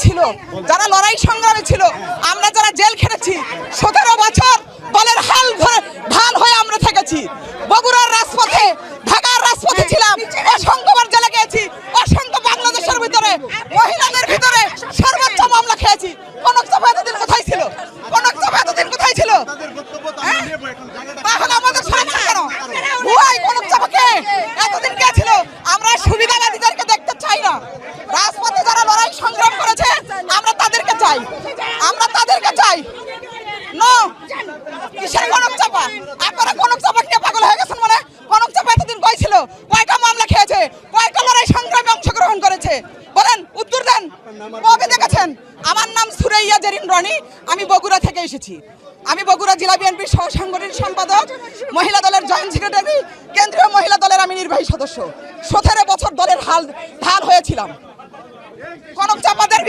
ছিল, যারা লড়াই সংগ্রামে ছিল, আমরা যারা জেল খেটেছি, 17 বছর দলের ঢাল হয়ে আমরা থেকেছি। বগুড়ার রাজপথে, ঢাকার রাজপথে ছিলাম, অসংখ্যবার জেলে গিয়েছি, অসংখ্য বাংলাদেশের ভিতরে মহিলাদের ভিতরে সর্বোচ্চ মামলা খেয়েছি। কনক চাপা এতদিন কোথায় ছিল? কনক চাপা এতদিন কোথায় ছিল? তাহলে আমাদের সমস্যা কেন? ভুয়াই কনক চাপাকে এতদিন কে ছিল? আমরা সুবিধাবাদীদেরকে দেখতে চাই না। রাজপথে যারা লড়াই সংগ্রাম করেছে আমরা তাদেরকে চাই, আমরা তাদেরকে চাই। নো কিসের কনক চাপা? আপনারা কনক চাপা কে পাগল হয়ে গেছেন? মানে কনক চাপা এতদিন কই ছিল? কয়টা মামলা খেয়েছে? কয়টা লড়াই সংগ্রামে অংশগ্রহণ করেছে? বলেন, উত্তর দেন। কবে দেখেছেন? আমার নাম সুরাইয়া জেরিন রনি, আমি বগুড়া থেকে এসেছি। আমি বগুড়া জেলা বিএনপির সহ সাংগঠনিক সম্পাদক, মহিলা দলের জয়েন্ট সেক্রেটারি, কেন্দ্রীয় মহিলা দলের আমি নির্বাহী সদস্য। 17 বছর দলের ঢাল হয়েছিলাম। কনক চাপাদের